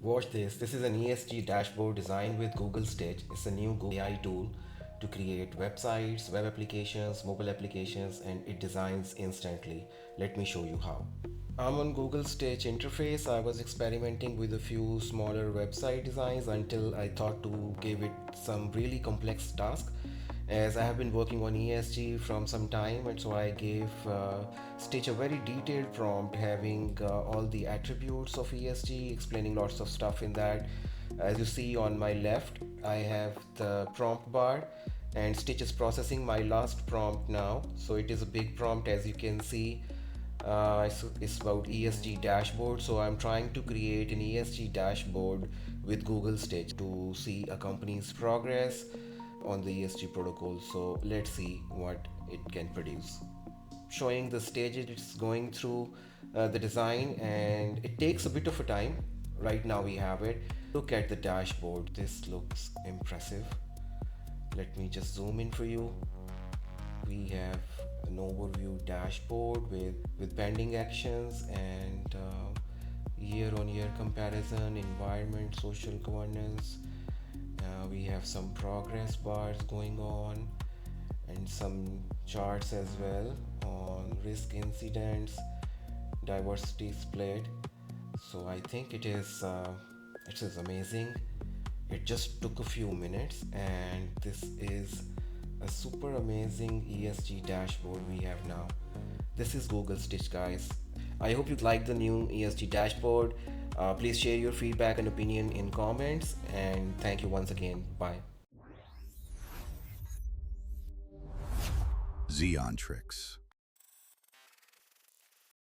Watch this. This is an ESG dashboard designed with Google Stitch. It's a new Google AI tool to create websites, web applications, mobile applications, and it designs instantly. Let me show you how. I'm on Google Stitch interface. I was experimenting with a few smaller website designs until I thought to give it some really complex task. As I have been working on ESG from some time, and so I gave Stitch a very detailed prompt having all the attributes of ESG, explaining lots of stuff in that. As you see on my left, I have the prompt bar, and Stitch is processing my last prompt now. So it is a big prompt, as you can see. It's about ESG dashboard. So I'm trying to create an ESG dashboard with Google Stitch to see a company's progress on the ESG protocol. So let's see what it can produce. Showing the stages it's going through the design, and it takes a bit of a time. Right now we have it. Look at the dashboard. This looks impressive. Let me just zoom in for you. We have an overview dashboard with pending actions and year-on-year comparison, environment, social governance. We have some progress bars going on and some charts as well on risk incidents, diversity split. So I think it is amazing. It just took a few minutes, and this is a super amazing ESG dashboard we have now. This is Google Stitch, guys. I hope you like the new ESG dashboard. Please share your feedback and opinion in comments, and thank you once again. Bye. XEONTRIX.